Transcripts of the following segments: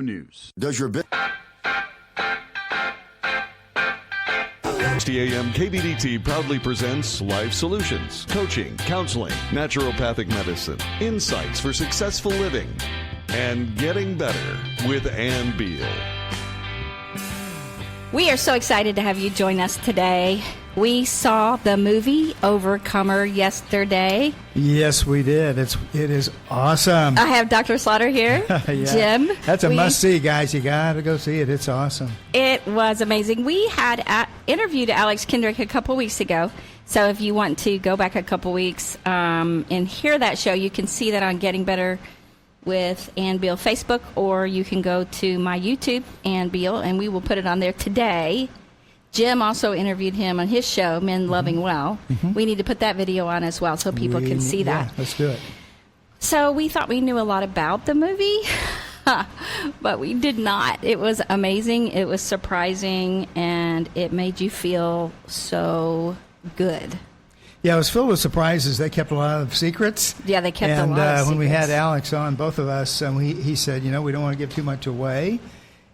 News. Does your business... TAM KBDT proudly presents Life Solutions, coaching, counseling, naturopathic medicine, insights for successful living, and getting better with Ann Beal. We are so excited to have you join us today. We saw the movie Overcomer yesterday. Yes, we did. It is awesome. I have Dr. Slaughter here. Yeah. Jim. That's a must-see, guys. You got to go see it. It's awesome. It was amazing. We had interviewed Alex Kendrick a couple weeks ago. So if you want to go back a couple weeks and hear that show, you can see that on Getting Better with Ann Beal Facebook, or you can go to my YouTube, Ann Beal, and we will put it on there today. Jim also interviewed him on his show, Men Loving Well. Mm-hmm. We need to put that video on as well so people can see that. Yeah, let's do it. So we thought we knew a lot about the movie, but we did not. It was amazing. It was surprising, and it made you feel so good. Yeah, it was filled with surprises. They kept a lot of secrets. Yeah, they kept a lot of secrets. And when we had Alex on, both of us, he said, we don't want to give too much away.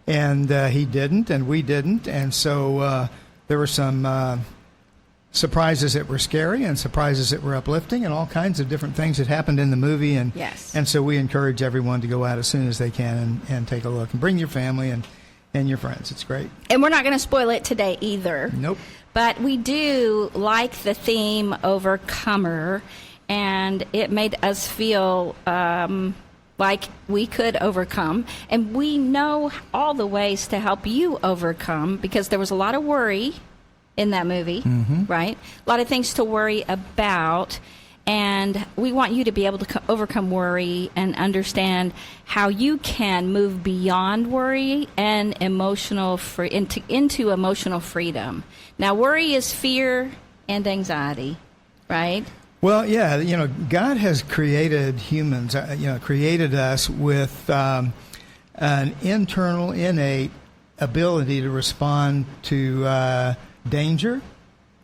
And he didn't, and we didn't. And so there were some surprises that were scary and surprises that were uplifting and all kinds of different things that happened in the movie. And, yes. And so we encourage everyone to go out as soon as they can and take a look. And bring your family and your friends. It's great. And we're not going to spoil it today either. Nope. But we do like the theme Overcomer, and it made us feel like we could overcome. And we know all the ways to help you overcome, because there was a lot of worry in that movie, right? A lot of things to worry about. And we want you to be able to overcome worry and understand how you can move beyond worry and into emotional freedom. Now, worry is fear and anxiety, right? Well, yeah, God has created humans, created us with an internal, innate ability to respond to danger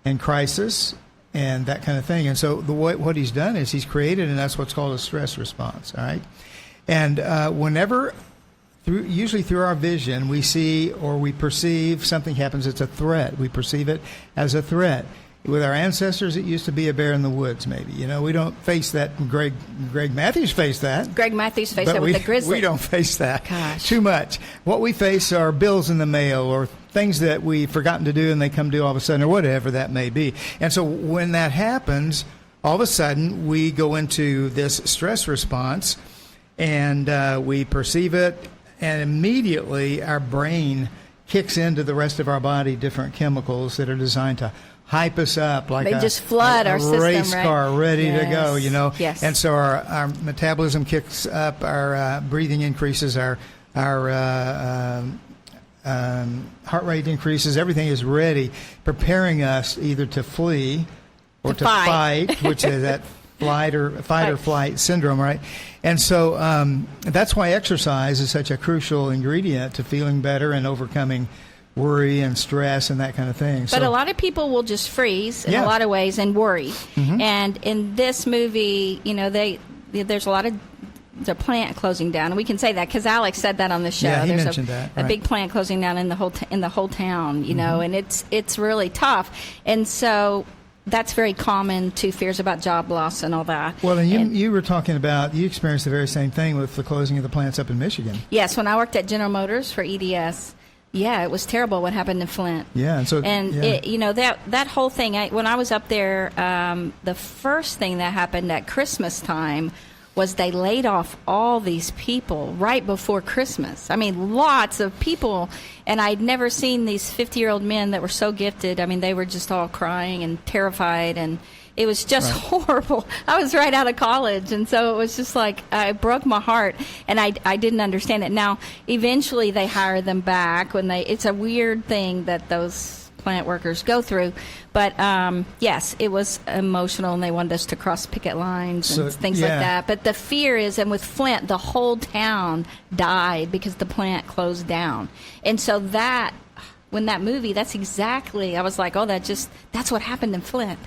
and crisis and that kind of thing. And so what he's done is he's created, and that's what's called a stress response, all right? And usually through our vision, we see or we perceive something happens. It's a threat. We perceive it as a threat. With our ancestors, it used to be a bear in the woods, maybe. We don't face that. Greg Matthews faced that. Greg Matthews faced that with the grizzly. We don't face that Gosh. too much. What we face are bills in the mail or things that we've forgotten to do and they come due all of a sudden, or whatever that may be. And so when that happens, all of a sudden we go into this stress response and we perceive it, and immediately our brain kicks into the rest of our body different chemicals that are designed to hype us up like they just flood our system, race car ready yes. to go, Yes. And so our metabolism kicks up, our breathing increases, our heart rate increases. Everything is ready, preparing us either to flee or to fight, which is that fight or flight syndrome, right? And so that's why exercise is such a crucial ingredient to feeling better and overcoming worry and stress and that kind of thing. But a lot of people will just freeze in a lot of ways and worry. Mm-hmm. And in this movie, there's a lot of the plant closing down, and we can say that because Alex said that on the show. Yeah, he there's mentioned that. Right. A big plant closing down in the whole town, and it's really tough. And so that's very common to fears about job loss and all that. Well, and you were talking about, you experienced the very same thing with the closing of the plants up in Michigan. Yes, when I worked at General Motors for EDS. Yeah, it was terrible what happened in Flint. Yeah, that whole thing. When I was up there, the first thing that happened at Christmas time was they laid off all these people right before Christmas. I mean, lots of people, and I'd never seen these 50-year-old men that were so gifted. I mean, they were just all crying and terrified, and it was just horrible. I was right out of college, and so it was just like, it broke my heart, and I didn't understand it. Now, eventually they hire them back it's a weird thing that those plant workers go through, but yes, it was emotional, and they wanted us to cross picket lines and things like that. But the fear is, and with Flint, the whole town died because the plant closed down. And so when that movie, that's exactly, I was like, oh, that's what happened in Flint.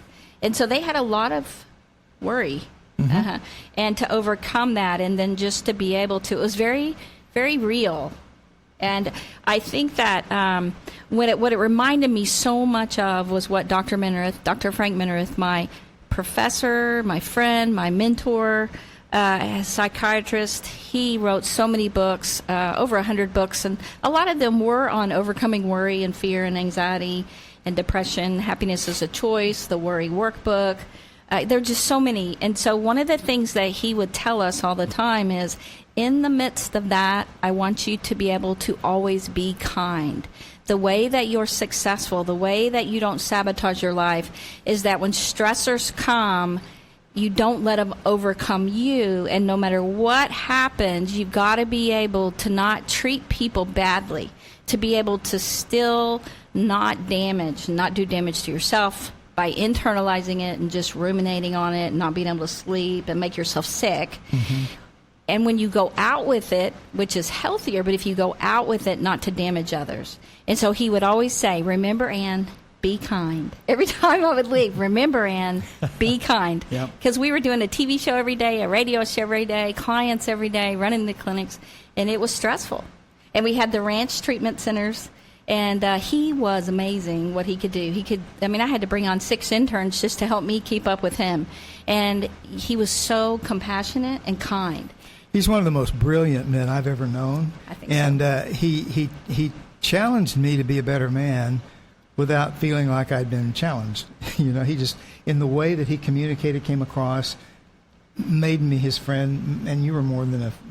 And so they had a lot of worry, and to overcome that, and then just to be able to, it was very, very real. And I think that what it reminded me so much of was what Dr. Frank Minerath, my professor, my friend, my mentor, a psychiatrist. He wrote so many books, over 100 books, and a lot of them were on overcoming worry and fear and anxiety and depression. Happiness is a Choice, the Worry Workbook. There are just so many. And so one of the things that he would tell us all the time is, in the midst of that, I want you to be able to always be kind. The way that you're successful, the way that you don't sabotage your life, is that when stressors come, you don't let them overcome you. And no matter what happens, you've got to be able to not treat people badly, to be able to still not do damage to yourself by internalizing it and just ruminating on it and not being able to sleep and make yourself sick. Mm-hmm. And when you go out with it, which is healthier, but if you go out with it, not to damage others. And so he would always say, remember, Ann, be kind. Every time I would leave, remember, Ann, be kind. Because we were doing a TV show every day, a radio show every day, clients every day, running the clinics, and it was stressful. And we had the ranch treatment centers, and he was amazing what he could do. I had to bring on 6 interns just to help me keep up with him. And he was so compassionate and kind. He's one of the most brilliant men I've ever known. I think and so. He challenged me to be a better man without feeling like I'd been challenged. He just, in the way that he communicated, came across, made me his friend, and you were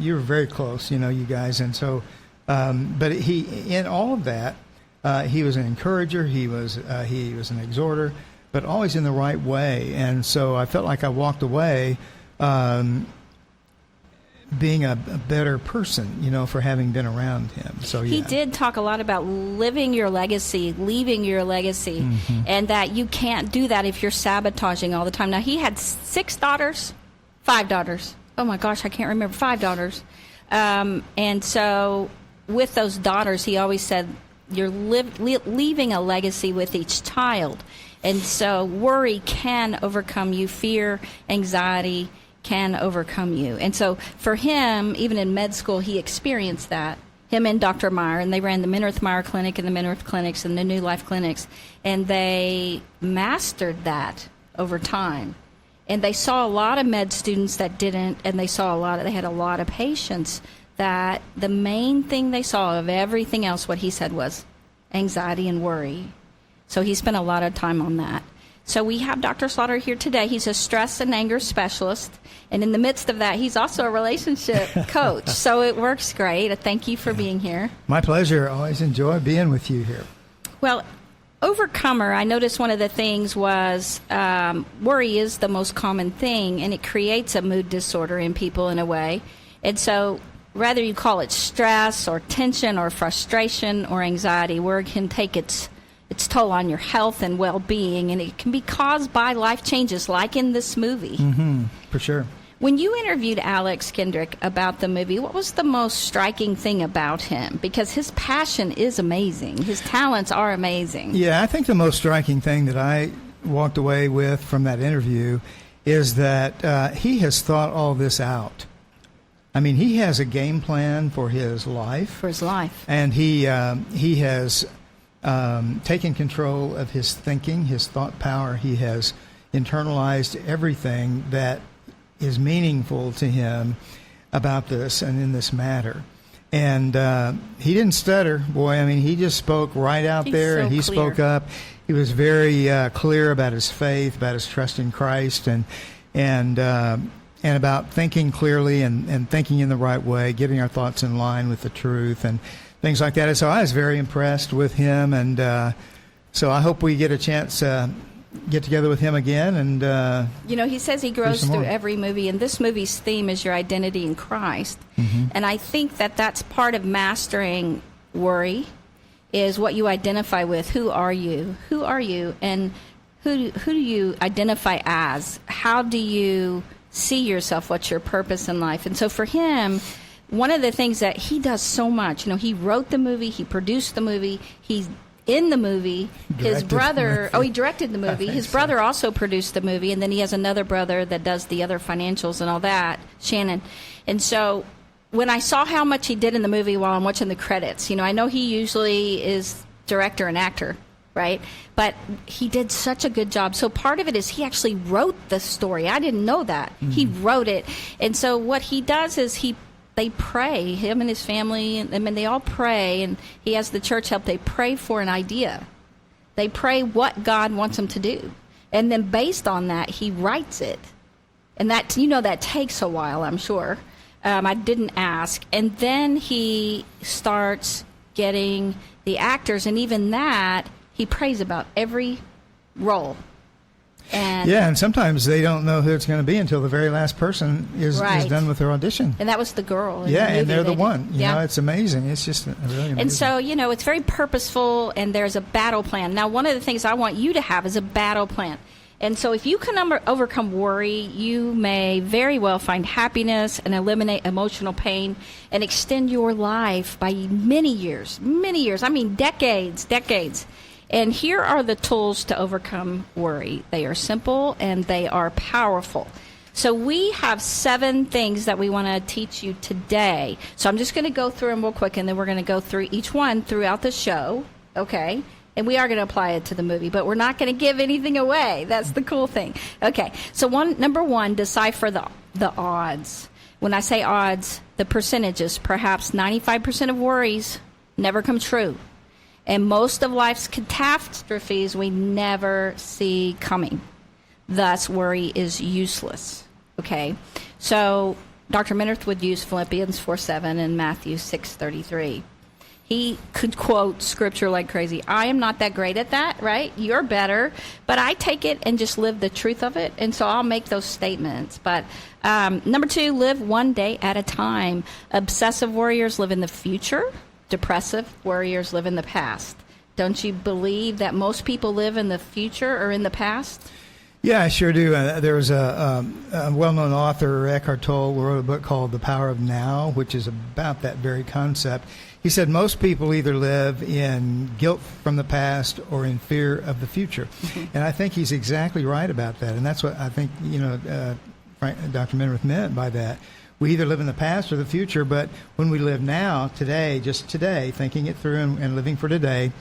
you were very close, you guys. And so, but in all of that, he was an encourager, he was an exhorter, but always in the right way. And so I felt like I walked away being a better person, for having been around him. So yeah. He did talk a lot about living your legacy, leaving your legacy, mm-hmm. and that you can't do that if you're sabotaging all the time. Now, he had 5 daughters. Oh my gosh, I can't remember, 5 daughters. And so with those daughters, he always said, you're leaving a legacy with each child. And so worry can overcome you, fear, anxiety can overcome you. And so for him, even in med school, he experienced that. Him and Dr. Meyer, and they ran the Minerath-Meyer Clinic and the Minerath Clinics and the New Life Clinics, and they mastered that over time. And they saw a lot of med students that didn't, and they had a lot of patients that the main thing they saw of everything else, what he said was anxiety and worry. So he spent a lot of time on that. So we have Dr. Slaughter here today. He's a stress and anger specialist. And in the midst of that, he's also a relationship coach. So it works great. Thank you for being here. My pleasure. Always enjoy being with you here. Well, Overcomer, I noticed one of the things was worry is the most common thing, and it creates a mood disorder in people in a way. And so whether you call it stress or tension or frustration or anxiety, worry can take its toll on your health and well-being, and it can be caused by life changes, like in this movie. Mm-hmm, for sure. When you interviewed Alex Kendrick about the movie, what was the most striking thing about him? Because his passion is amazing. His talents are amazing. Yeah, I think the most striking thing that I walked away with from that interview is that he has thought all this out. I mean, he has a game plan for his life. And he has taken control of his thinking, his thought power. He has internalized everything that is meaningful to him about this and in this matter. And he didn't stutter, boy. I mean, he just spoke right out there, and he spoke up. He was very clear about his faith, about his trust in Christ, and about thinking clearly and thinking in the right way, getting our thoughts in line with the truth and things like that. And so I was very impressed with him, and so I hope we get a chance to get together with him again. And he says he grows through every movie, and this movie's theme is your identity in Christ. Mm-hmm. And I think that that's part of mastering worry, is what you identify with. Who are you? And who do you identify as? How do you see yourself? What's your purpose in life? And so for him, one of the things that he does so much, he wrote the movie, he produced the movie, he's in the movie. His brother, he directed the movie. His brother also produced the movie, and then he has another brother that does the other financials and all that, Shannon. And so when I saw how much he did in the movie while I'm watching the credits, I know he usually is director and actor, right? But he did such a good job. So part of it is he actually wrote the story. I didn't know that. He wrote it. And so what he does is they pray, him and his family, and they all pray, and he has the church help. They pray for an idea. They pray what God wants them to do. And then based on that, he writes it. And that, that takes a while, I'm sure. I didn't ask. And then he starts getting the actors, and even that, he prays about every role. And sometimes they don't know who it's going to be until the very last person is done with their audition. And that was the girl. And they're the one. You know, it's amazing. It's just really amazing. And so, it's very purposeful, and there's a battle plan. Now, one of the things I want you to have is a battle plan. And so if you can overcome worry, you may very well find happiness and eliminate emotional pain and extend your life by many years, I mean decades. And here are the tools to overcome worry. They are simple and they are powerful. So we have 7 things that we want to teach you today. So I'm just going to go through them real quick, and then we're going to go through each one throughout the show, okay? And we are going to apply it to the movie, but we're not going to give anything away. That's the cool thing. Okay, so number 1, decipher the odds. When I say odds, the percentages. Perhaps 95% of worries never come true. And most of life's catastrophes we never see coming. Thus, worry is useless. Okay, so Dr. Menard would use Philippians 4:7 and Matthew 6:33. He could quote scripture like crazy. I am not that great at that, right? You're better. But I take it and just live the truth of it. And so I'll make those statements. But number 2, live one day at a time. Obsessive worriers live in the future. Depressive worriers live in the past. Don't you believe that most people live in the future or in the past? Yeah, I sure do. There was a well-known author, Eckhart Tolle, who wrote a book called The Power of Now, which is about that very concept. He said most people either live in guilt from the past or in fear of the future. And I think he's exactly right about that. And that's what I think, Dr. Menard meant by that. We either live in the past or the future, but when we live now, today, just today, thinking it through and living for today,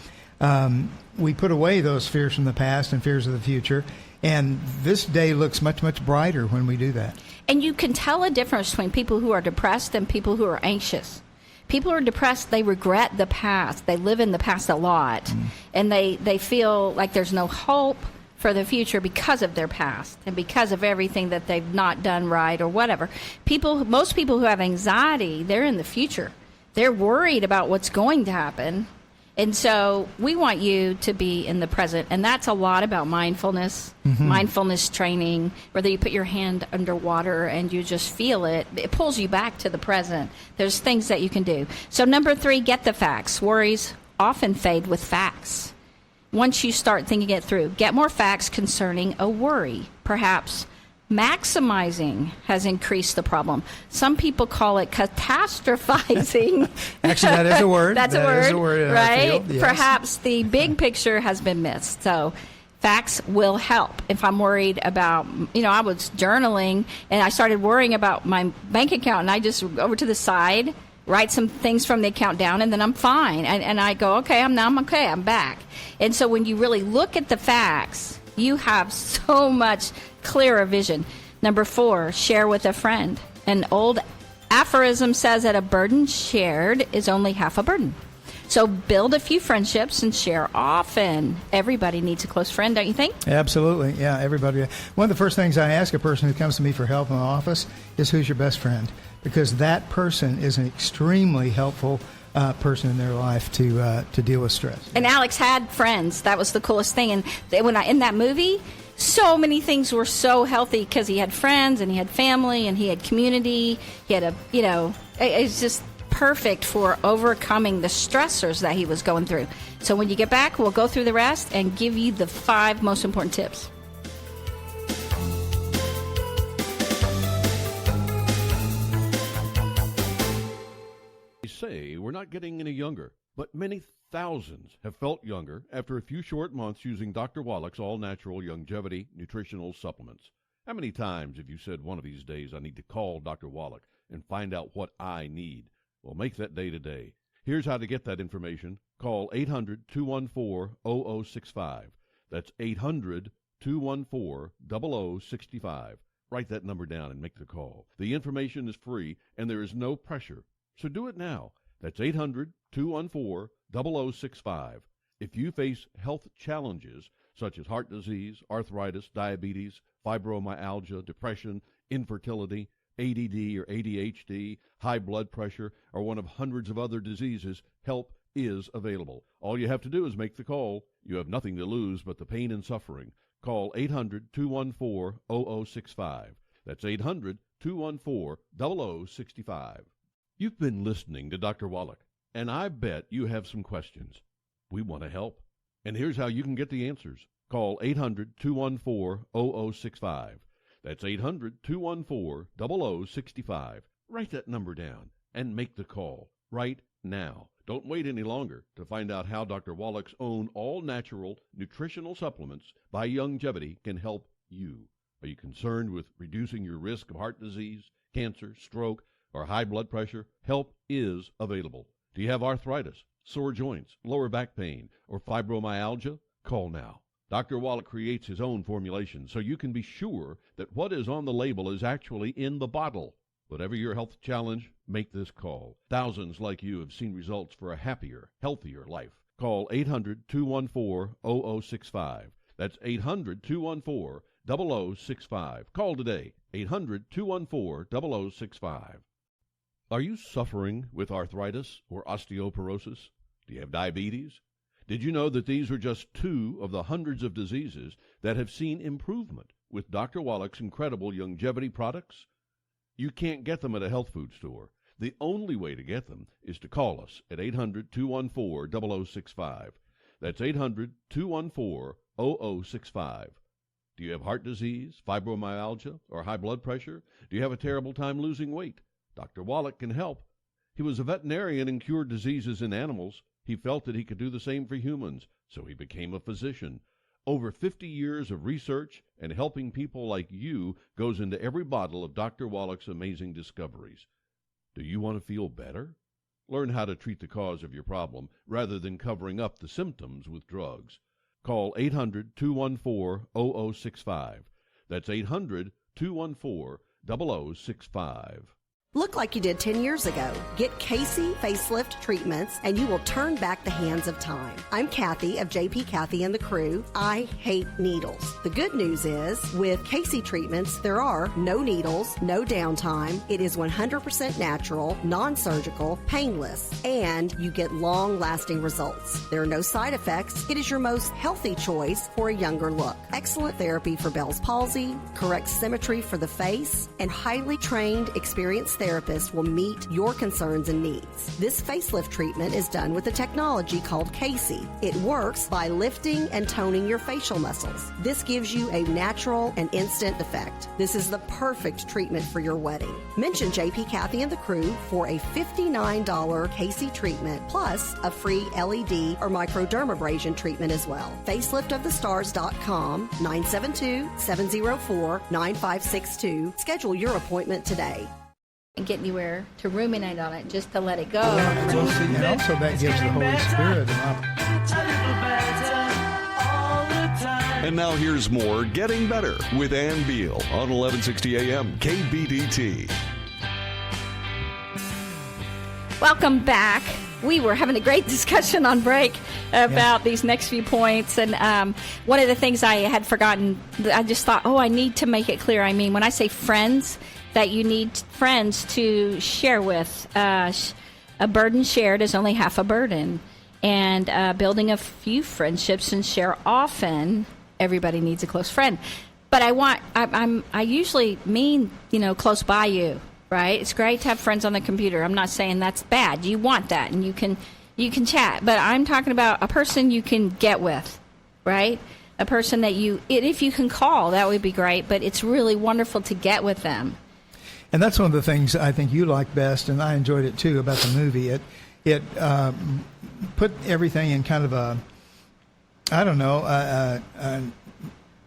we put away those fears from the past and fears of the future. And this day looks much, much brighter when we do that. And you can tell a difference between people who are depressed and people who are anxious. People who are depressed, they regret the past. They live in the past a lot. And they feel like there's no hope for the future because of their past and because of everything that they've not done right or whatever. Most people who have anxiety, they're in the future. They're worried about what's going to happen. And so we want you to be in the present. And that's a lot about mindfulness, mindfulness training, whether you put your hand underwater and you just feel it. It pulls you back to the present. There's things that you can do. So number 3, get the facts. Worries often fade with facts. Once you start thinking it through, get more facts concerning a worry. Perhaps maximizing has increased the problem. Some people call it catastrophizing. Actually, that is a word. That's a word, right? Yes. Perhaps the big picture has been missed. So facts will help. If I'm worried about, I was journaling and I started worrying about my bank account, and I just over to the side, write some things from the account down, and then I'm fine. And I go, okay, I'm okay, I'm back. And so when you really look at the facts, you have so much clearer vision. Number 4, share with a friend. An old aphorism says that a burden shared is only half a burden. So build a few friendships and share often. Everybody needs a close friend, don't you think? Absolutely. Yeah, everybody. One of the first things I ask a person who comes to me for help in the office is, who's your best friend? Because that person is an extremely helpful person in their life to deal with stress. And Alex had friends. That was the coolest thing. And in that movie, so many things were so healthy because he had friends and he had family and he had community. He had it's just perfect for overcoming the stressors that he was going through. So when you get back, we'll go through the rest and give you the 5 most important tips. They say we're not getting any younger, but many thousands have felt younger after a few short months using Dr. Wallach's all-natural longevity nutritional supplements. How many times have you said one of these days I need to call Dr. Wallach and find out what I need. Well, make that day today. Here's how to get that information. Call 800-214-0065. That's 800-214-0065. Write that number down and make the call. The information is free, and there is no pressure. So do it now. That's 800-214-0065. If you face health challenges such as heart disease, arthritis, diabetes, fibromyalgia, depression, infertility, ADD or ADHD, high blood pressure, or one of hundreds of other diseases, help is available. All you have to do is make the call. You have nothing to lose but the pain and suffering. Call 800-214-0065. That's 800-214-0065. You've been listening to Dr. Wallach, and I bet you have some questions. We want to help. And here's how you can get the answers. Call 800-214-0065. That's 800-214-0065. Write that number down and make the call right now. Don't wait any longer to find out how Dr. Wallach's own all-natural nutritional supplements by Youngevity can help you. Are you concerned with reducing your risk of heart disease, cancer, stroke, or high blood pressure? Help is available. Do you have arthritis, sore joints, lower back pain, or fibromyalgia? Call now. Dr. Wallach creates his own formulation so you can be sure that what is on the label is actually in the bottle. Whatever your health challenge, make this call. Thousands like you have seen results for a happier, healthier life. Call 800-214-0065. That's 800-214-0065. Call today, 800-214-0065. Are you suffering with arthritis or osteoporosis? Do you have diabetes? Did you know that these are just two of the hundreds of diseases that have seen improvement with Dr. Wallach's incredible Youngevity products? You can't get them at a health food store. The only way to get them is to call us at 800-214-0065. That's 800-214-0065. Do you have heart disease, fibromyalgia, or high blood pressure? Do you have a terrible time losing weight? Dr. Wallach can help. He was a veterinarian and cured diseases in animals. He felt that he could do the same for humans, so he became a physician. Over 50 years of research and helping people like you goes into every bottle of Dr. Wallach's amazing discoveries. Do you want to feel better? Learn how to treat the cause of your problem rather than covering up the symptoms with drugs. Call 800-214-0065. That's 800-214-0065. Look like you did 10 years ago. Get Casey facelift treatments and you will turn back the hands of time. I'm Kathy of JP Kathy and the Crew. I hate needles. The good news is with Casey treatments, there are no needles, no downtime. It is 100% natural, non-surgical, painless, and you get long-lasting results. There are no side effects. It is your most healthy choice for a younger look. Excellent therapy for Bell's palsy, correct symmetry for the face, and highly trained, experienced therapist will meet your concerns and needs. This facelift treatment is done with a technology called Casey. It works by lifting and toning your facial muscles. This gives you a natural and instant effect. This is the perfect treatment for your wedding. Mention JP Kathy and the Crew for a $59 Casey treatment plus a free LED or microdermabrasion treatment as well. Faceliftofthestars.com 972-704-9562. Schedule your appointment today. And get anywhere to ruminate on it, just to let it go. Well, see, and also that gives the Holy Spirit an opportunity. And now here's more Getting Better with Ann Beal on 1160 AM KBDT. Welcome back. We were having a great discussion on break about these next few points. And one of the things I had forgotten, I just thought, I need to make it clear. I mean, when I say friends, that you need friends to share with. A burden shared is only half a burden. And building a few friendships and share often, everybody needs a close friend. But I usually mean, close by you, right? It's great to have friends on the computer. I'm not saying that's bad. You want that, and you can chat. But I'm talking about a person you can get with, right? A person that if you can call, that would be great. But it's really wonderful to get with them. And that's one of the things I think you like best, and I enjoyed it too about the movie. It put everything in kind of a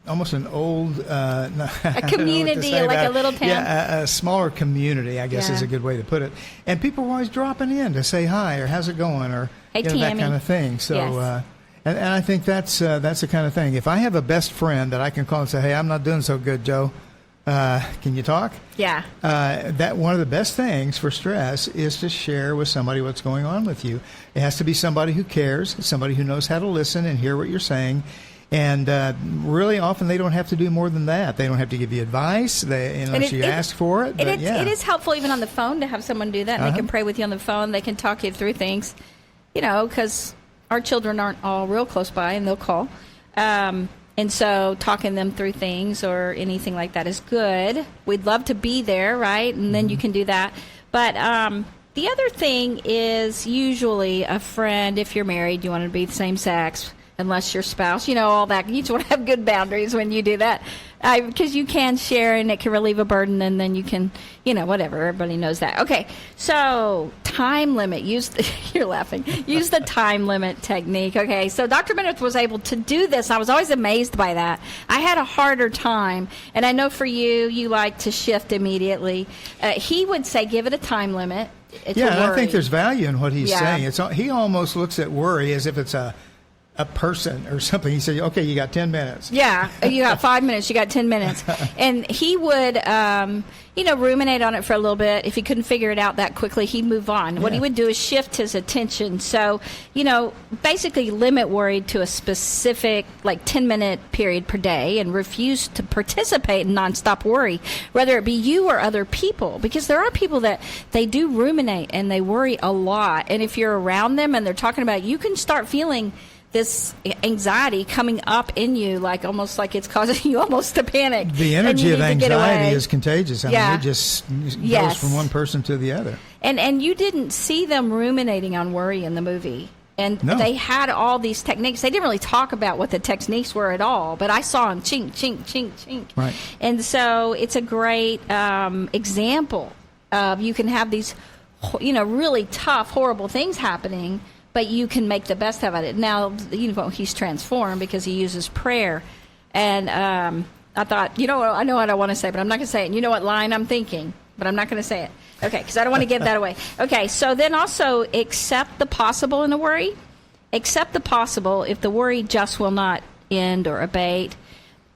almost an old a community, like a little town. Yeah, a smaller community, I guess, Yeah. is a good way to put it. And people were always dropping in to say hi or how's it going or Hey, that Tammy. kind of thing. So, Yes. and I think that's the kind of thing. If I have a best friend that I can call and say, hey, I'm not doing so good, Joe. Can you talk? Yeah. That one of the best things for stress is to share with somebody what's going on with you. It has to be somebody who cares, somebody who knows how to listen and hear what you're saying. And really often they don't have to do more than that. They don't have to give you advice unless you ask for it. But It is helpful even on the phone to have someone do that. And They can pray with you on the phone. They can talk you through things, because our children aren't all real close by and they'll call. And so talking them through things or anything like that is good. We'd love to be there, right? And then you can do that. But the other thing is usually a friend, if you're married, you want to be the same sex, unless your spouse, all that. You just want to have good boundaries when you do that. Because you can share and it can relieve a burden and then you can, whatever. Everybody knows that. Okay, so time limit. You're laughing. Use the time limit technique. Okay, so Dr. Bennett was able to do this. I was always amazed by that. I had a harder time. And I know for you like to shift immediately. He would say give it a time limit. and I think there's value in what he's saying. He almost looks at worry as if it's a person or something. He said, okay, you got 10 minutes. Yeah, you got 5 minutes, you got 10 minutes. And he would, ruminate on it for a little bit. If he couldn't figure it out that quickly, he'd move on. What he would do is shift his attention. So, basically limit worry to a specific, 10-minute period per day and refuse to participate in nonstop worry, whether it be you or other people. Because there are people that they do ruminate and they worry a lot. And if you're around them and they're talking about it, you can start feeling this anxiety coming up in you, almost like it's causing you almost to panic. The energy of anxiety is contagious. I mean, it just goes from one person to the other. And you didn't see them ruminating on worry in the movie. And they had all these techniques. They didn't really talk about what the techniques were at all, but I saw them chink, chink, chink, chink. Right. And so it's a great example of you can have these, really tough, horrible things happening, but you can make the best of it. Now, he's transformed because he uses prayer. And I thought, I know what I want to say, but I'm not going to say it. And you know what line I'm thinking, but I'm not going to say it. Okay, because I don't want to give that away. Okay, so then also accept the possible in a worry. Accept the possible. If the worry just will not end or abate,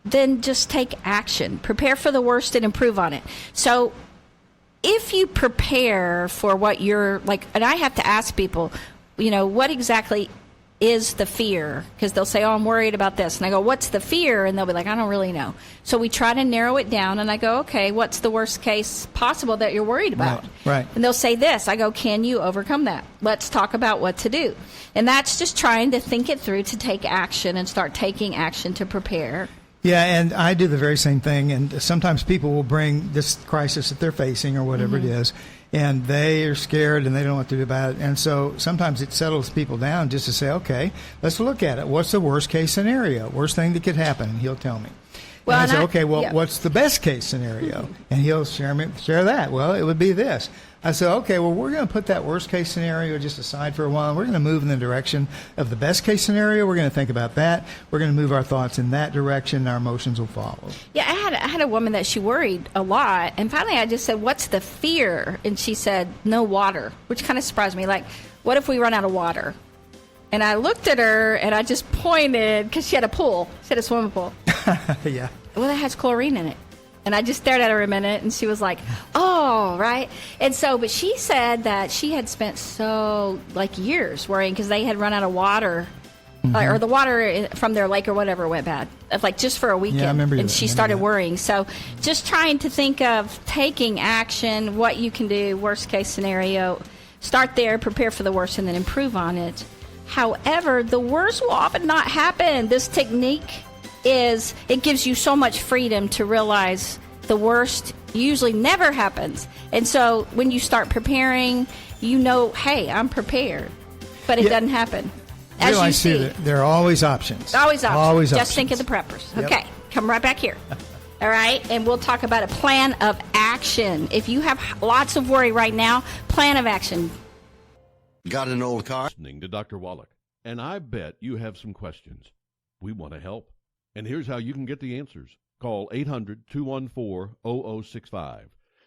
then just take action. Prepare for the worst and improve on it. So if you prepare for what you're and I have to ask people, what exactly is the fear? Because they'll say, I'm worried about this. And I go, what's the fear? And they'll be like, I don't really know. So we try to narrow it down. And I go, okay, what's the worst case possible that you're worried about? Right. And they'll say this. I go, can you overcome that? Let's talk about what to do. And that's just trying to think it through, to take action and start taking action to prepare. Yeah, and I do the very same thing. And sometimes people will bring this crisis that they're facing or whatever it is, and they are scared and they don't know what to do about it. And so sometimes it settles people down just to say, okay, let's look at it. What's the worst case scenario? Worst thing that could happen? And he'll tell me. Well, and I say, okay, what's the best case scenario? And he'll share that. Well, it would be this. I said, okay, well, we're going to put that worst case scenario just aside for a while. We're going to move in the direction of the best case scenario. We're going to think about that. We're going to move our thoughts in that direction. Our emotions will follow. Yeah, I had a woman that she worried a lot. And finally I just said, what's the fear? And she said, no water, which kind of surprised me. What if we run out of water? And I looked at her and I just pointed, because she had a pool. She had a swimming pool. Yeah. Well, that has chlorine in it. And I just stared at her a minute, and she was like, oh, right. And so, but she said that she had spent years worrying because they had run out of water, or the water from their lake or whatever went bad, just for a weekend. Yeah, I remember and she started worrying. So just trying to think of taking action, what you can do, worst case scenario. Start there, prepare for the worst, and then improve on it. However, the worst will often not happen. This technique it gives you so much freedom to realize the worst usually never happens. And so when you start preparing, hey, I'm prepared. But it doesn't happen. As you see, there are always options. Always options. Just options. think of the preppers. Yep. Okay, come right back here. All right, and we'll talk about a plan of action. If you have lots of worry right now, plan of action. Got an old car? Listening to Dr. Wallach, and I bet you have some questions. We want to help. And here's how you can get the answers. Call 800-214-0065.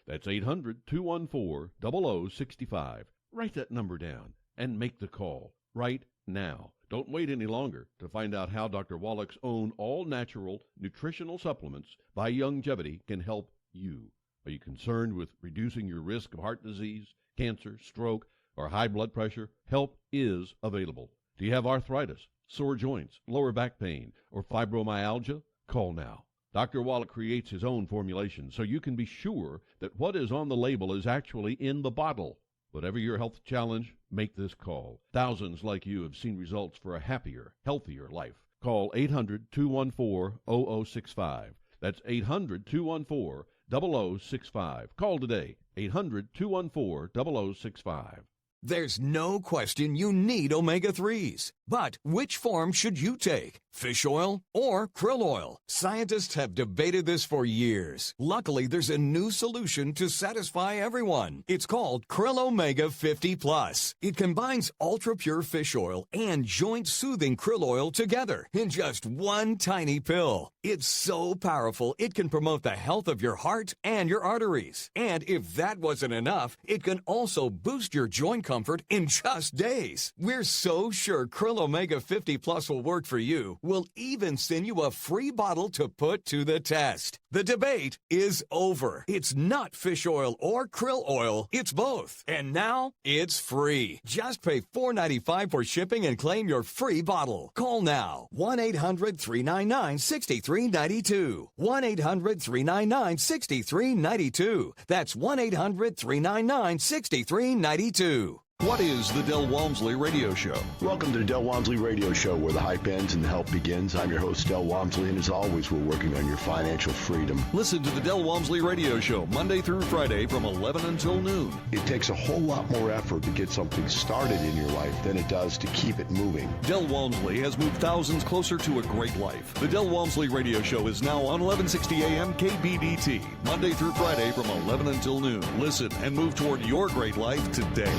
That's 800-214-0065. Write that number down and make the call right now. Don't wait any longer to find out how Dr. Wallach's own all-natural nutritional supplements by Youngevity can help you. Are you concerned with reducing your risk of heart disease, cancer, stroke, or high blood pressure? Help is available. Do you have arthritis, sore joints, lower back pain, or fibromyalgia? Call now. Dr. Wallach creates his own formulation so you can be sure that what is on the label is actually in the bottle. Whatever your health challenge, make this call. Thousands like you have seen results for a happier, healthier life. Call 800-214-0065. That's 800-214-0065. Call today, 800-214-0065. There's no question you need omega-3s. But which form should you take? Fish oil or krill oil? Scientists have debated this for years. Luckily, there's a new solution to satisfy everyone. It's called Krill Omega 50 Plus. It combines ultra-pure fish oil and joint-soothing krill oil together in just one tiny pill. It's so powerful, it can promote the health of your heart and your arteries. And if that wasn't enough, it can also boost your joint comfort in just days. We're so sure Krill Omega 50 Plus will work for you. We'll even send you a free bottle to put to the test. The debate is over. It's not fish oil or krill oil. It's both. And now it's free. Just pay $4.95 for shipping and claim your free bottle. Call now. 1-800-399-6392. 1-800-399-6392. That's 1-800-399-6392. What is the Del Walmsley Radio Show? Welcome to the Del Walmsley Radio Show, where the hype ends and the help begins. I'm your host, Del Walmsley, and as always, we're working on your financial freedom. Listen to the Del Walmsley Radio Show Monday through Friday from 11 until noon. It takes a whole lot more effort to get something started in your life than it does to keep it moving. Del Walmsley has moved thousands closer to a great life. The Del Walmsley Radio Show is now on 1160 AM KBDT, Monday through Friday from 11 until noon. Listen and move toward your great life today.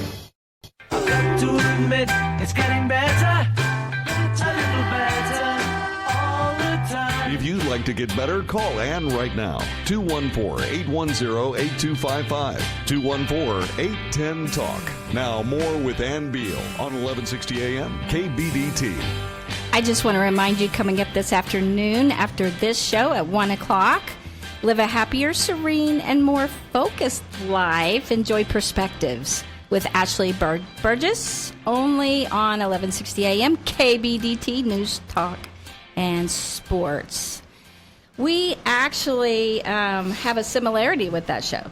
I've got to admit, it's getting better, a little better, all the time. If you'd like to get better, call Ann right now. 214-810-8255. 214-810-TALK. Now more with Ann Beal on 1160 AM KBDT. I just want to remind you, coming up this afternoon after this show at 1 o'clock, live a happier, serene, and more focused life. Enjoy Perspectives with Ashley Burgess, only on 1160 AM KBDT News Talk and Sports. We actually have a similarity with that show.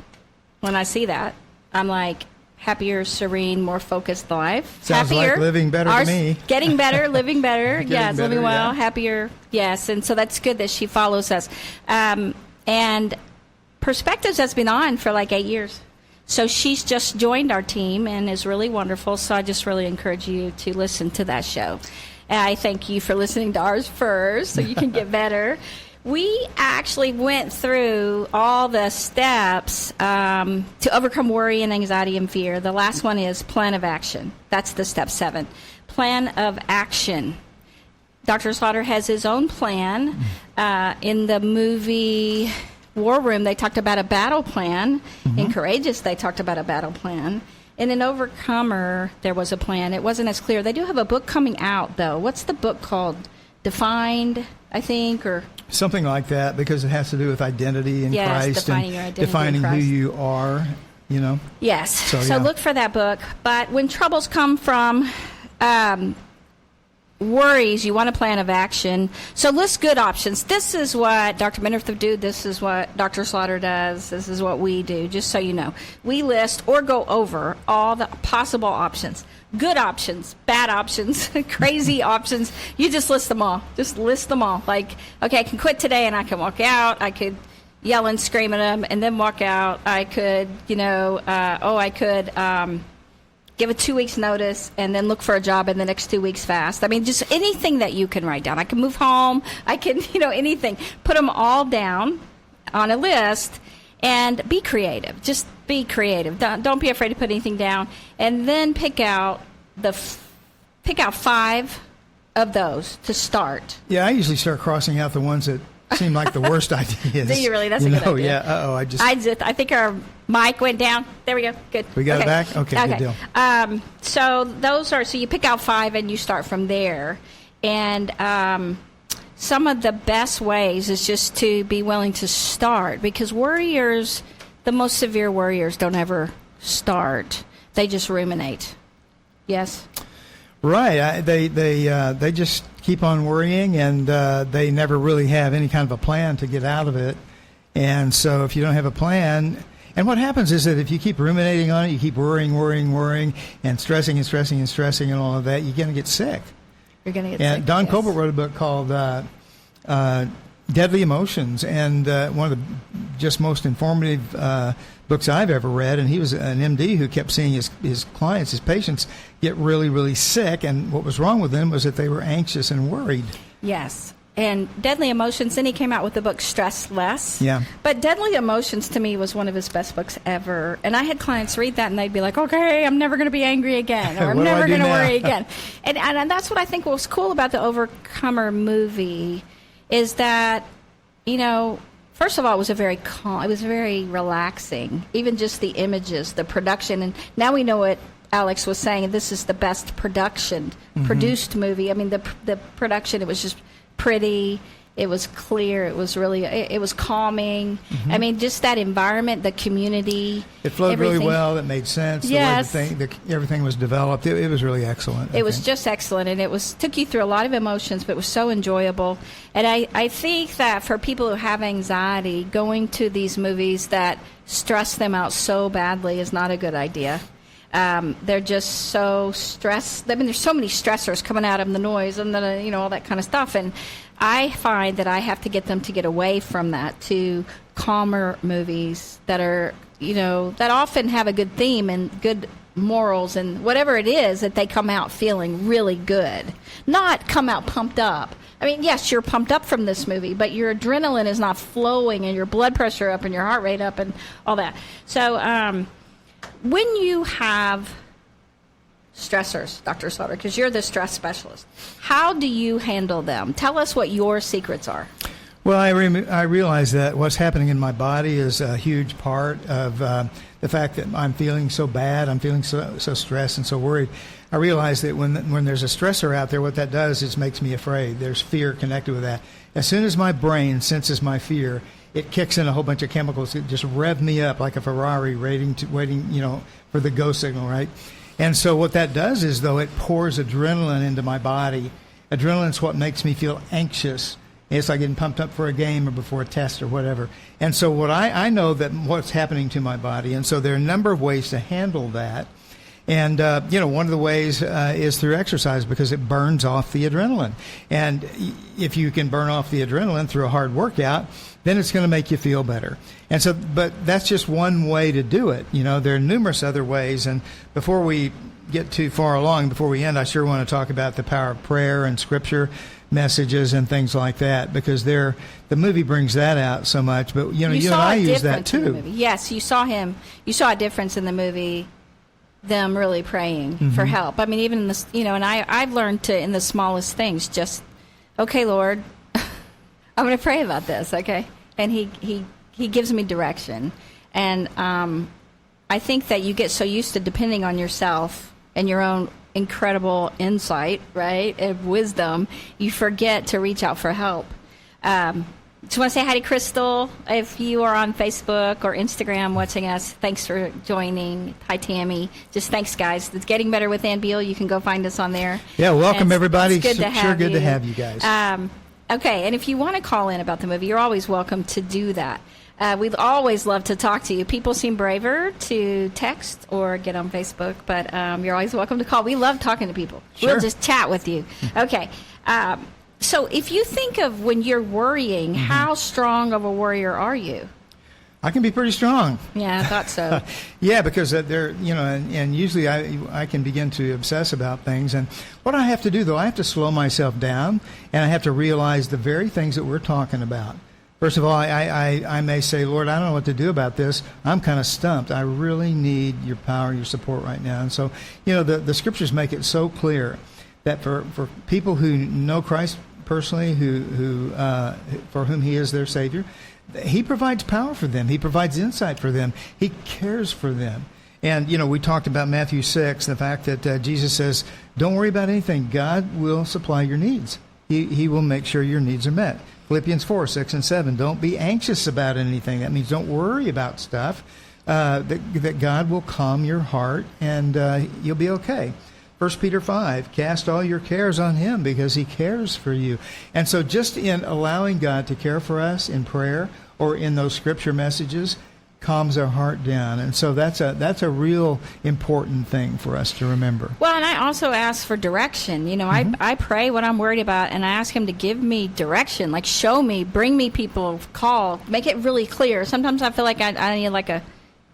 When I see that, I'm like, happier, serene, more focused life. Sounds happier, like living better to me. Getting better, living better. Yes, better, living well, yeah. happier. Yes, and so that's good that she follows us. And Perspectives has been on for like 8 years. So she's just joined our team and is really wonderful. So I just really encourage you to listen to that show. And I thank you for listening to ours first so you can get better. We actually went through all the steps to overcome worry and anxiety and fear. The last one is plan of action. That's the step 7. Plan of action. Dr. Slaughter has his own plan. In the movie War Room, they talked about a battle plan. In Courageous, they talked about a battle plan. And in Overcomer, there was a plan. It wasn't as clear. They do have a book coming out, though. What's the book called? Defined, I think, or Something like that, because it has to do with identity in Yes, Christ defining and your identity in defining who Christ. you are, you know. Yes. So, So yeah. look for that book. But when troubles come from worries, you want a plan of action. So list good options. This is what Dr. Minirth would do. This is what Dr. Slaughter does. This is what we do, just so you know. We list or go over all the possible options. Good options, bad options, crazy options. You just list them all. Just list them all. Like, okay, I can quit today and I can walk out. I could yell and scream at them and then walk out. I could, give a 2 weeks notice and then look for a job in the next 2 weeks fast. I mean, just anything that you can write down. I can move home. I can, anything. Put them all down on a list and be creative. Just be creative. Don't be afraid to put anything down. And then pick out 5 of those to start? Yeah, I usually start crossing out the ones that seem like the worst ideas. Do you really? That's a good idea. Yeah. I think our mic went down. There we go. Good. We got it back? Okay, good deal. So you pick out 5 and you start from there. And some of the best ways is just to be willing to start, because worriers, the most severe worriers, don't ever start. They just ruminate. Yes? Right. They just keep on worrying, and they never really have any kind of a plan to get out of it. And so if you don't have a plan, and what happens is that if you keep ruminating on it, you keep worrying, and stressing and all of that, you're going to get sick. You're going to get sick. And Don Colbert wrote a book called Deadly Emotions, and one of the just most informative books I've ever read. And he was an MD who kept seeing his clients, his patients, get really, really sick. And what was wrong with them was that they were anxious and worried. Yes. And Deadly Emotions, then he came out with the book Stress Less. Yeah. But Deadly Emotions, to me, was one of his best books ever. And I had clients read that, and they'd be like, okay, I'm never going to be angry again, or I'm never going to worry again. And that's what I think was cool about the Overcomer movie, is that, first of all, it was it was very relaxing. Even just the images, the production. And now we know what Alex was saying, this is the best produced movie. I mean, the production, it was just pretty, it was clear, it was really, it was calming. I mean, just that environment, the community. It flowed really well, it made sense. Yes. The way everything was developed, it was really excellent. It was just excellent, and it took you through a lot of emotions, but it was so enjoyable. And I think that for people who have anxiety, going to these movies that stress them out so badly is not a good idea. They're just so stressed. I mean, there's so many stressors coming out of them, the noise and all that kind of stuff. And I find that I have to get them to get away from that to calmer movies that are, that often have a good theme and good morals and whatever it is, that they come out feeling really good, not come out pumped up. I mean, yes, you're pumped up from this movie, but your adrenaline is not flowing and your blood pressure up and your heart rate up and all that. So, when you have stressors, Dr. Slaughter, because you're the stress specialist, how do you handle them? Tell us what your secrets are. Well, I realize that what's happening in my body is a huge part of the fact that I'm feeling so bad, I'm feeling so stressed and so worried. I realize that when there's a stressor out there, what that does is makes me afraid. There's fear connected with that. As soon as my brain senses my fear, it kicks in a whole bunch of chemicals that just rev me up like a Ferrari waiting, for the go signal, right? And so what that does is, though, it pours adrenaline into my body. Adrenaline's what makes me feel anxious. It's like getting pumped up for a game or before a test or whatever. And so what I know that what's happening to my body. And so there are a number of ways to handle that. And, one of the ways is through exercise, because it burns off the adrenaline. And if you can burn off the adrenaline through a hard workout, then it's going to make you feel better. And so, but that's just one way to do it. There are numerous other ways. And before we get too far along, before we end, I sure want to talk about the power of prayer and scripture messages and things like that, because the movie brings that out so much. But, you and I use that too. Yes, you saw a difference in the movie, them really praying for help. I mean, even in this, and I've learned to, in the smallest things, just, okay, Lord, I'm going to pray about this, okay? And he gives me direction. And I think that you get so used to depending on yourself and your own incredible insight, right, and wisdom, you forget to reach out for help. Just want to say hi to Crystal. If you are on Facebook or Instagram watching us, thanks for joining. Hi, Tammy. Just thanks, guys. It's Getting Better with Ann Beal. You can go find us on there. Yeah, welcome, everybody. It's good to have good to have you guys. Okay, and if you want to call in about the movie, you're always welcome to do that. We'd always love to talk to you. People seem braver to text or get on Facebook, but you're always welcome to call. We love talking to people. Sure. We'll just chat with you. Okay. So if you think of when you're worrying, how strong of a worrier are you? I can be pretty strong. Yeah, I thought so. Yeah, because and usually I can begin to obsess about things. And what I have to do, though, I have to slow myself down, and I have to realize the very things that we're talking about. First of all, I may say, Lord, I don't know what to do about this. I'm kind of stumped. I really need your power, your support right now. And so, the scriptures make it so clear that for people who know Christ personally, who for whom He is their Savior, He provides power for them. He provides insight for them. He cares for them. And, we talked about Matthew 6, the fact that Jesus says, don't worry about anything. God will supply your needs. He will make sure your needs are met. Philippians 4, 6, and 7, don't be anxious about anything. That means don't worry about stuff. That God will calm your heart, and you'll be okay. 1 Peter 5, cast all your cares on Him because He cares for you. And so just in allowing God to care for us in prayer or in those scripture messages calms our heart down. And so that's a real important thing for us to remember. Well, and I also ask for direction. I pray what I'm worried about, and I ask Him to give me direction, like show me, bring me people, call, make it really clear. Sometimes I feel like I need like a,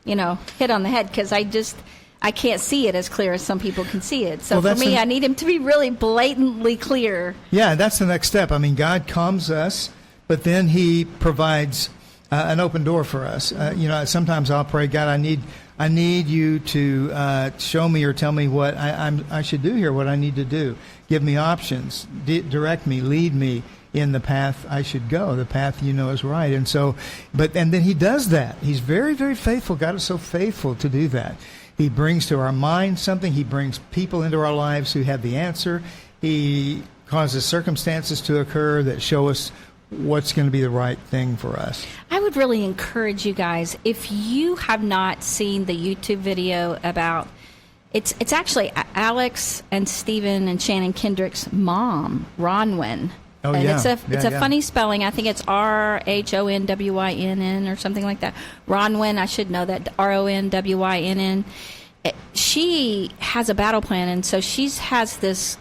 hit on the head because I can't see it as clear as some people can see it. So for me, I need Him to be really blatantly clear. Yeah, that's the next step. I mean, God calms us, but then He provides an open door for us. Sometimes I'll pray, God, I need you to show me or tell me what I should do here, what I need to do. Give me options, direct me, lead me in the path I should go, the path is right. And so, and then He does that. He's very, very faithful. God is so faithful to do that. He brings to our mind something. He brings people into our lives who have the answer. He causes circumstances to occur that show us what's going to be the right thing for us. I would really encourage you guys, if you have not seen the YouTube video about, it's actually Alex and Stephen and Shannon Kendrick's mom, Ronwyn. Oh, and yeah. It's a funny spelling. I think it's RHONWYNN or something like that. Ronwyn, I should know that. RONWYNN. She has a battle plan, and so she has this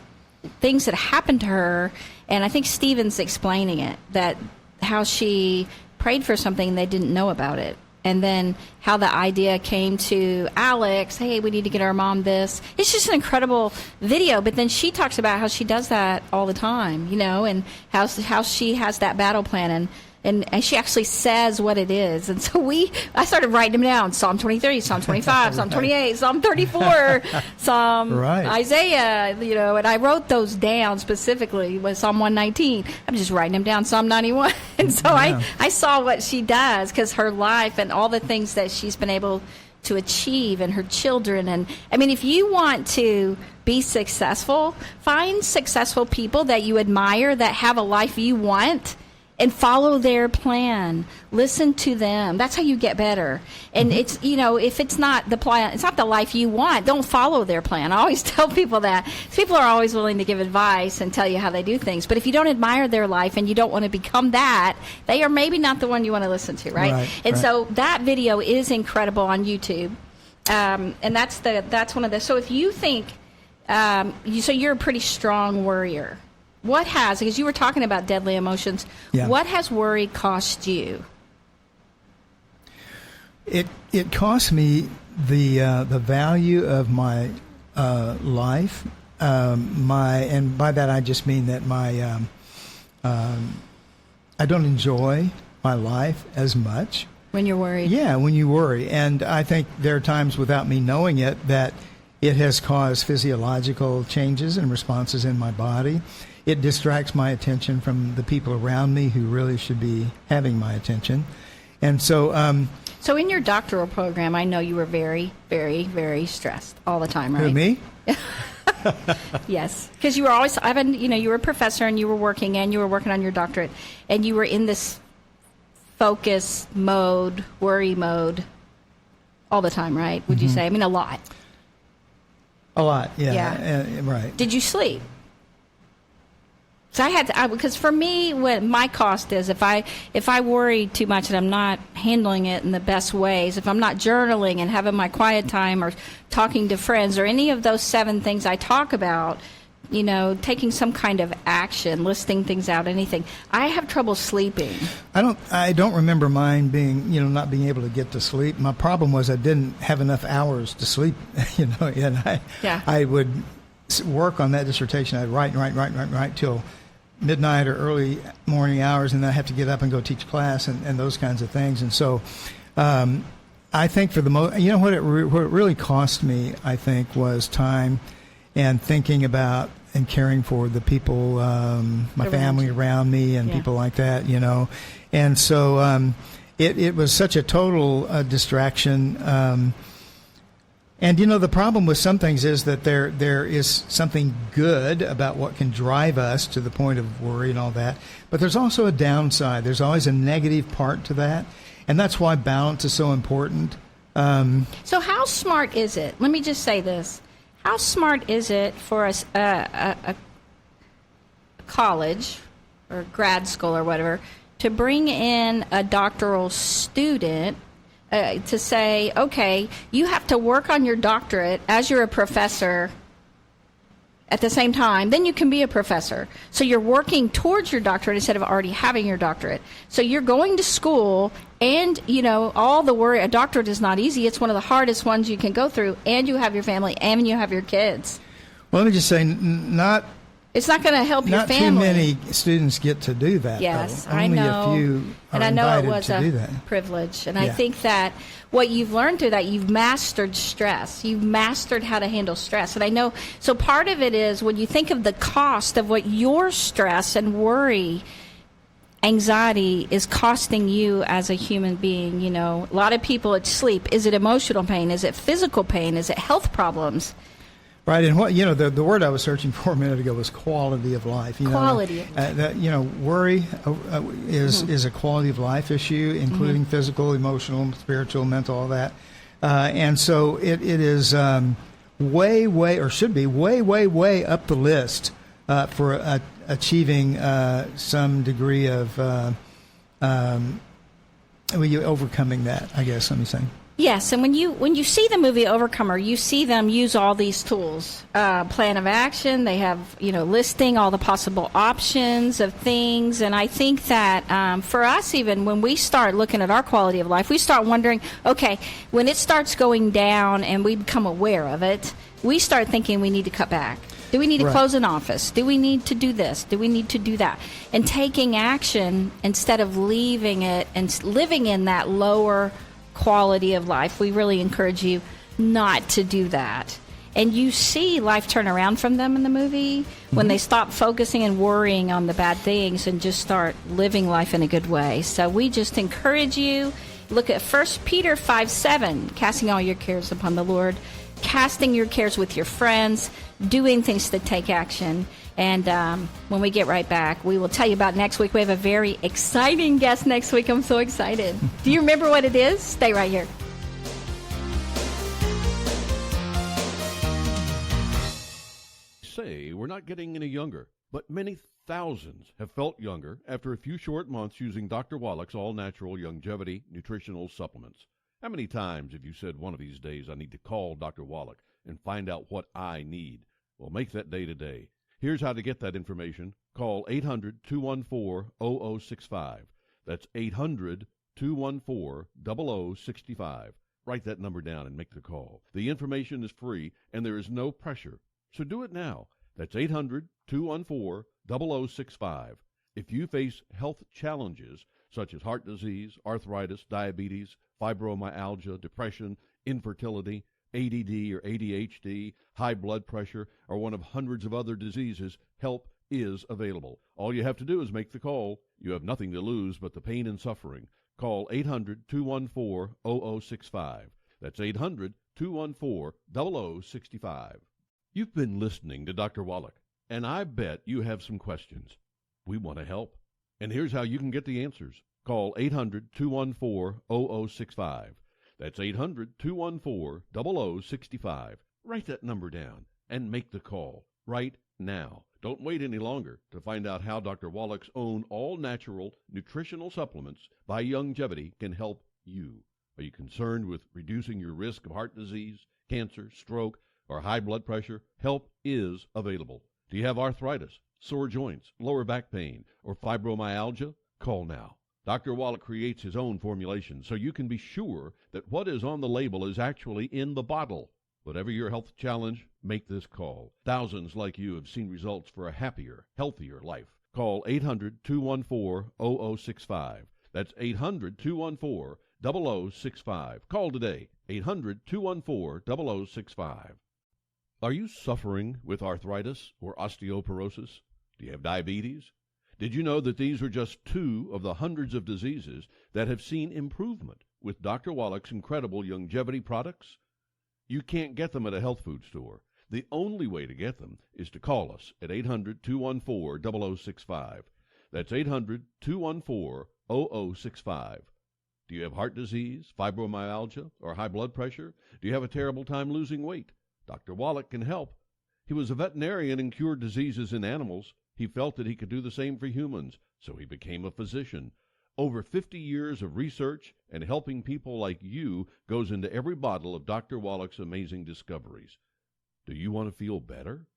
things that happened to her, and I think Stephen's explaining it, that how she prayed for something and they didn't know about it. And then how the idea came to Alex, hey, we need to get our mom this. It's just an incredible video. But then she talks about how she does that all the time, and how she has that battle plan. And she actually says what it is. And so I started writing them down. Psalm 23, Psalm 25, Psalm 28, Psalm 34, Psalm Isaiah, and I wrote those down specifically with Psalm 119. I'm just writing them down, Psalm 91. And so I saw what she does because her life and all the things that she's been able to achieve and her children. And I mean, if you want to be successful, find successful people that you admire that have a life you want, and follow their plan. Listen to them. That's how you get better. And it's, if it's not the plan, it's not the life you want, don't follow their plan. I always tell people that. People are always willing to give advice and tell you how they do things. But if you don't admire their life and you don't want to become that, they are maybe not the one you want to listen to, right? So that video is incredible on YouTube. And that's one of the, so if you think, so you're a pretty strong worrier. What has, because you were talking about deadly emotions, what has worry cost you? It cost me the value of my life. And by that I just mean that I don't enjoy my life as much. When you're worried? Yeah, when you worry. And I think there are times without me knowing it that it has caused physiological changes and responses in my body. It distracts my attention from the people around me who really should be having my attention. And so... so in your doctoral program, I know you were very, very, very stressed all the time, right? Who, me? Yes. Because you were always... you were a professor and you were working on your doctorate. And you were in this focus mode, worry mode all the time, right? Would you say? I mean, a lot. A lot, yeah. Right. Did you sleep? So I had to, because for me, what my cost is, if I worry too much and I'm not handling it in the best ways, if I'm not journaling and having my quiet time or talking to friends or any of those 7 things I talk about, taking some kind of action, listing things out, anything, I have trouble sleeping. I don't remember mine being, not being able to get to sleep. My problem was I didn't have enough hours to sleep, and I would work on that dissertation. I'd write till midnight or early morning hours, and then I have to get up and go teach class and those kinds of things. And so I think for the most, what it really cost me, I think, was time and thinking about and caring for the people, my family around me and people like that, And so it was such a total distraction. And, the problem with some things is that there is something good about what can drive us to the point of worry and all that. But there's also a downside. There's always a negative part to that. And that's why balance is so important. So how smart is it? Let me just say this. How smart is it for a college or grad school or whatever to bring in a doctoral student to say, okay, you have to work on your doctorate as you're a professor at the same time, then you can be a professor. So you're working towards your doctorate instead of already having your doctorate. So you're going to school and, all the worry. A doctorate is not easy. It's one of the hardest ones you can go through. And you have your family and you have your kids. Well, let me just say, it's not going to help your family. Not too many students get to do that. Yes, though. I know. Only a few are and I know it invited was to do a that. privilege. And I think that what you've learned through that, you've mastered stress. You've mastered how to handle stress. And I know, so part of it is when you think of the cost of what your stress and worry, anxiety is costing you as a human being. A lot of people, it's sleep. Is it emotional pain? Is it physical pain? Is it health problems? Right, and what the word I was searching for a minute ago was quality of life. Quality of life. Worry is a quality of life issue, including physical, emotional, spiritual, mental, all that. And so it is way, or should be way up the list for achieving some degree of overcoming that. I guess let me say. Yes, and when you see the movie Overcomer, you see them use all these tools. Plan of action, they have, listing all the possible options of things. And I think that for us, even when we start looking at our quality of life, we start wondering, okay, when it starts going down and we become aware of it, we start thinking we need to cut back. Do we need to close an office? Do we need to do this? Do we need to do that? And taking action instead of leaving it and living in that lower quality of life. We really encourage you not to do that. And you see life turn around from them in the movie when they stop focusing and worrying on the bad things and just start living life in a good way. So we just encourage you. Look at 1 Peter 5:7, casting all your cares upon the Lord, casting your cares with your friends, doing things to take action. And when we get right back, we will tell you about next week. We have a very exciting guest next week. I'm so excited. Do you remember what it is? Stay right here. Say we're not getting any younger, but many thousands have felt younger after a few short months using Dr. Wallach's all-natural longevity nutritional supplements. How many times have you said one of these days I need to call Dr. Wallach and find out what I need? Well, make that day today. Here's how to get that information. Call 800-214-0065. That's 800-214-0065. Write that number down and make the call. The information is free and there is no pressure. So do it now. That's 800-214-0065. If you face health challenges such as heart disease, arthritis, diabetes, fibromyalgia, depression, infertility, ADD or ADHD, high blood pressure, or one of hundreds of other diseases, help is available. All you have to do is make the call. You have nothing to lose but the pain and suffering. Call 800-214-0065. That's 800-214-0065. You've been listening to Dr. Wallach, and I bet you have some questions. We want to help. And here's how you can get the answers. Call 800-214-0065. That's 800-214-0065. Write that number down and make the call right now. Don't wait any longer to find out how Dr. Wallach's own all-natural nutritional supplements by Longevity can help you. Are you concerned with reducing your risk of heart disease, cancer, stroke, or high blood pressure? Help is available. Do you have arthritis, sore joints, lower back pain, or fibromyalgia? Call now. Dr. Wallach creates his own formulation so you can be sure that what is on the label is actually in the bottle. Whatever your health challenge, make this call. Thousands like you have seen results for a happier, healthier life. Call 800-214-0065. That's 800-214-0065. Call today, 800-214-0065. Are you suffering with arthritis or osteoporosis? Do you have diabetes? Did you know that these are just 2 of the hundreds of diseases that have seen improvement with Dr. Wallach's incredible longevity products? You can't get them at a health food store. The only way to get them is to call us at 800-214-0065. That's 800-214-0065. Do you have heart disease, fibromyalgia, or high blood pressure? Do you have a terrible time losing weight? Dr. Wallach can help. He was a veterinarian and cured diseases in animals. He felt that he could do the same for humans, so he became a physician. Over 50 years of research and helping people like you goes into every bottle of Dr. Wallach's amazing discoveries. Do you want to feel better?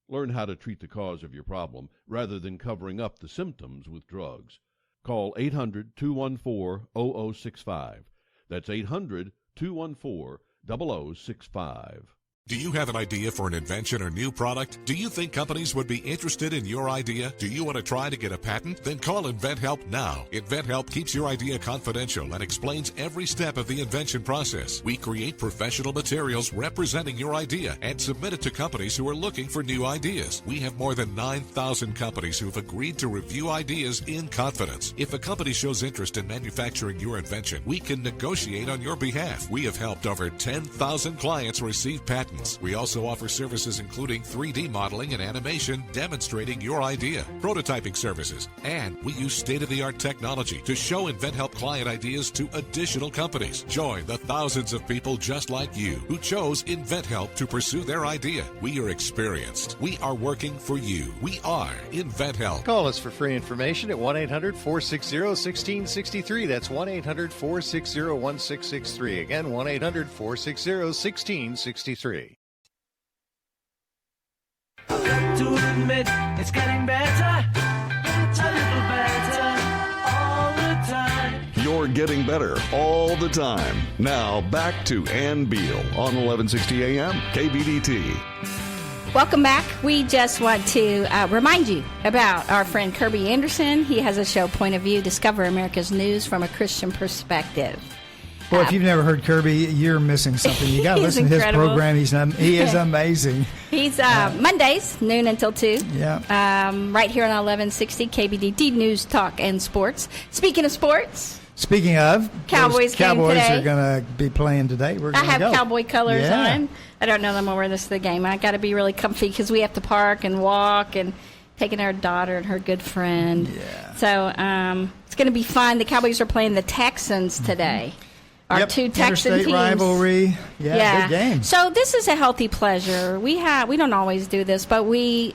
Learn how to treat the cause of your problem rather than covering up the symptoms with drugs. Call 800-214-0065. That's 800-214-0065. Do you have an idea for an invention or new product? Do you think companies would be interested in your idea? Do you want to try to get a patent? Then call InventHelp now. InventHelp keeps your idea confidential and explains every step of the invention process. We create professional materials representing your idea and submit it to companies who are looking for new ideas. We have more than 9,000 companies who have agreed to review ideas in confidence. If a company shows interest in manufacturing your invention, we can negotiate on your behalf. We have helped over 10,000 clients receive patents. We also offer services including 3D modeling and animation demonstrating your idea, prototyping services, and we use state-of-the-art technology to show InventHelp client ideas to additional companies. Join the thousands of people just like you who chose InventHelp to pursue their idea. We are experienced. We are working for you. We are InventHelp. Call us for free information at 1-800-460-1663. That's 1-800-460-1663. Again, 1-800-460-1663. I've got to admit, it's getting better, a little better, all the time. You're getting better all the time. Now, back to Ann Beal on 1160 AM KBDT. Welcome back. We just want to remind you about our friend Kirby Anderson. He has a show, Point of View, Discover America's News from a Christian Perspective. Well, if you've never heard Kirby, you're missing something. You got to listen incredible. to his program. He is amazing. He's Mondays, noon until 2. Yeah. Right here on 1160 KBDT News, Talk, and Sports. Speaking of sports. Speaking of, Cowboys are going to be playing today. I have cowboy colors on. I don't know that I'm going to wear this to the game. I got to be really comfy because we have to park and walk and taking our daughter and her good friend. Yeah. So it's going to be fun. The Cowboys are playing the Texans today. Our two Texan interstate teams. Rivalry. Yeah, big game. So this is a healthy pleasure. We don't always do this, but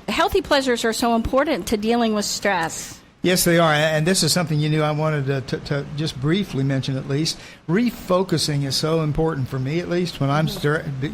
healthy pleasures are so important to dealing with stress. Yes, they are, and this is something you knew I wanted to just briefly mention at least. Refocusing is so important for me, at least, when I'm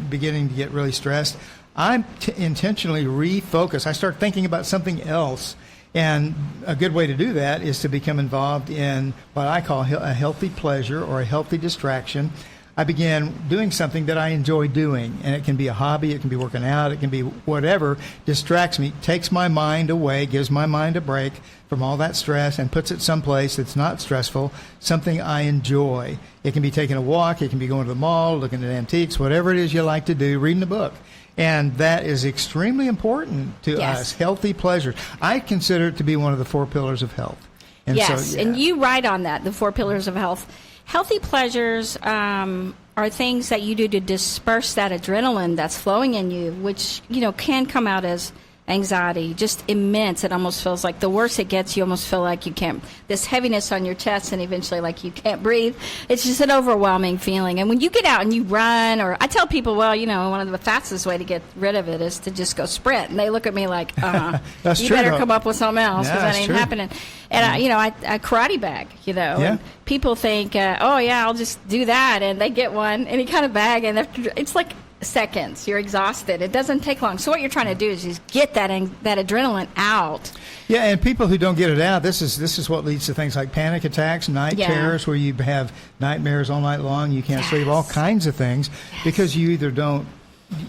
beginning to get really stressed. I intentionally refocus. I start thinking about something else, and a good way to do that is to become involved in what I call a healthy pleasure or a healthy distraction. I began doing something that I enjoy doing, and it can be a hobby, it can be working out, it can be whatever, distracts me, takes my mind away, gives my mind a break from all that stress and puts it someplace that's not stressful, something I enjoy. It can be taking a walk, it can be going to the mall, looking at antiques, whatever it is you like to do, reading a book. And that is extremely important to us, healthy pleasures. I consider it to be one of the 4 pillars of health. And yes, and you write on that, the 4 pillars of health. Healthy pleasures are things that you do to disperse that adrenaline that's flowing in you, which, can come out as anxiety, just immense. It almost feels like the worse it gets, you almost feel like you can't, this heaviness on your chest and eventually like you can't breathe. It's just an overwhelming feeling. And when you get out and you run, or I tell people, well, one of the fastest way to get rid of it is to just go sprint. And they look at me like, you better come up with something else because that ain't happening. And I karate bag, and people think, I'll just do that. And they get one, any kind of bag, and it's like seconds. You're exhausted. It doesn't take long. So what you're trying to do is get that adrenaline out. Yeah, and people who don't get it out, this is what leads to things like panic attacks, night terrors, where you have nightmares all night long. You can't sleep, all kinds of things, because you either don't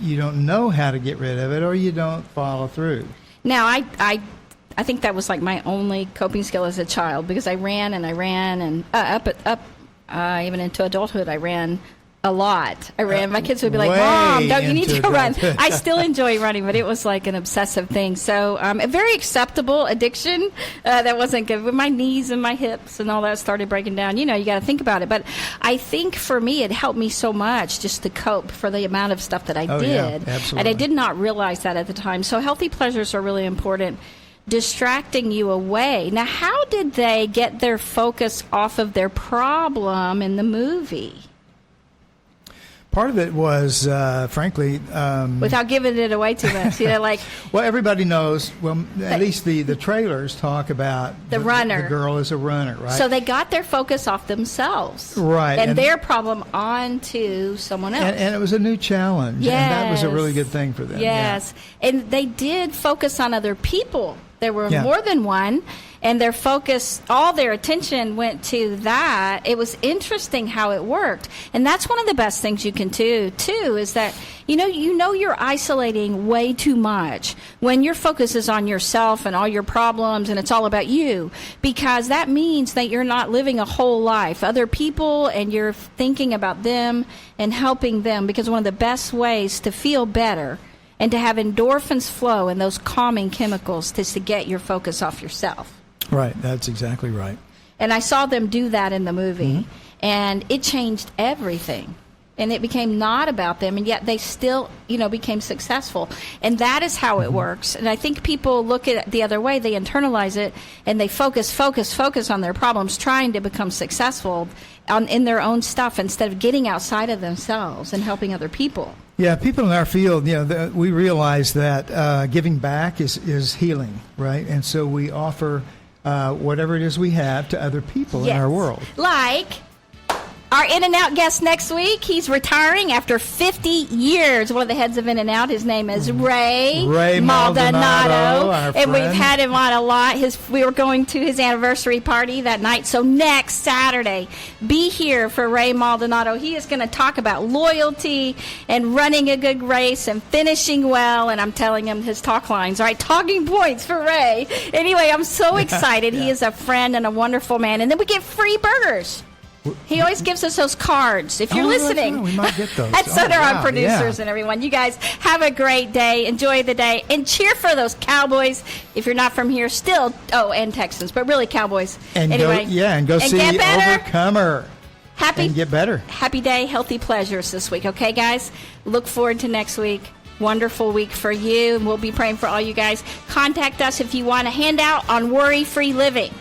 know how to get rid of it or you don't follow through. Now, I think that was like my only coping skill as a child, because I ran and up even into adulthood. I ran a lot. I ran. My kids would be like, way Mom, don't you need into to run? that. I still enjoy running, but it was like an obsessive thing. So a very acceptable addiction that wasn't good. With my knees and my hips and all that started breaking down, you got to think about it. But I think for me, it helped me so much just to cope for the amount of stuff that I did. Yeah, absolutely. And I did not realize that at the time. So healthy pleasures are really important. Distracting you away. Now, how did they get their focus off of their problem in the movie? Part of it was, frankly... without giving it away too much. Well, everybody knows, at least the trailers talk about... The runner. The girl is a runner, right? So they got their focus off themselves. Right. And their problem onto someone else. And it was a new challenge. Yes. And that was a really good thing for them. Yes. Yeah. And they did focus on other people. There were more than one. And their focus, all their attention went to that. It was interesting how it worked. And that's one of the best things you can do, too, is that, you're isolating way too much when your focus is on yourself and all your problems and it's all about you, because that means that you're not living a whole life. Other people, and you're thinking about them and helping them, because one of the best ways to feel better and to have endorphins flow and those calming chemicals is to get your focus off yourself. Right, that's exactly right. And I saw them do that in the movie, and it changed everything. And it became not about them, and yet they still, became successful. And that is how it works. And I think people look at it the other way. They internalize it, and they focus on their problems, trying to become successful in their own stuff instead of getting outside of themselves and helping other people. Yeah, people in our field, we realize that giving back is healing, right? And so we offer whatever it is we have to other people in our world. Like our In-N-Out guest next week. He's retiring after 50 years. One of the heads of In-N-Out. His name is Ray Maldonado. And we've had him on a lot. We were going to his anniversary party that night. So next Saturday, be here for Ray Maldonado. He is going to talk about loyalty and running a good race and finishing well. And I'm telling him his talk lines. All right, talking points for Ray. Anyway, I'm so excited. He is a friend and a wonderful man. And then we get free burgers. He always gives us those cards. If you're listening, right. We might get those. That's our producers and everyone. You guys have a great day. Enjoy the day. And cheer for those Cowboys. If you're not from here, still, and Texans, but really Cowboys. And anyway, go see Overcomer. And get better. Happy day, healthy pleasures this week. Okay, guys? Look forward to next week. Wonderful week for you. And we'll be praying for all you guys. Contact us if you want a handout on worry-free living.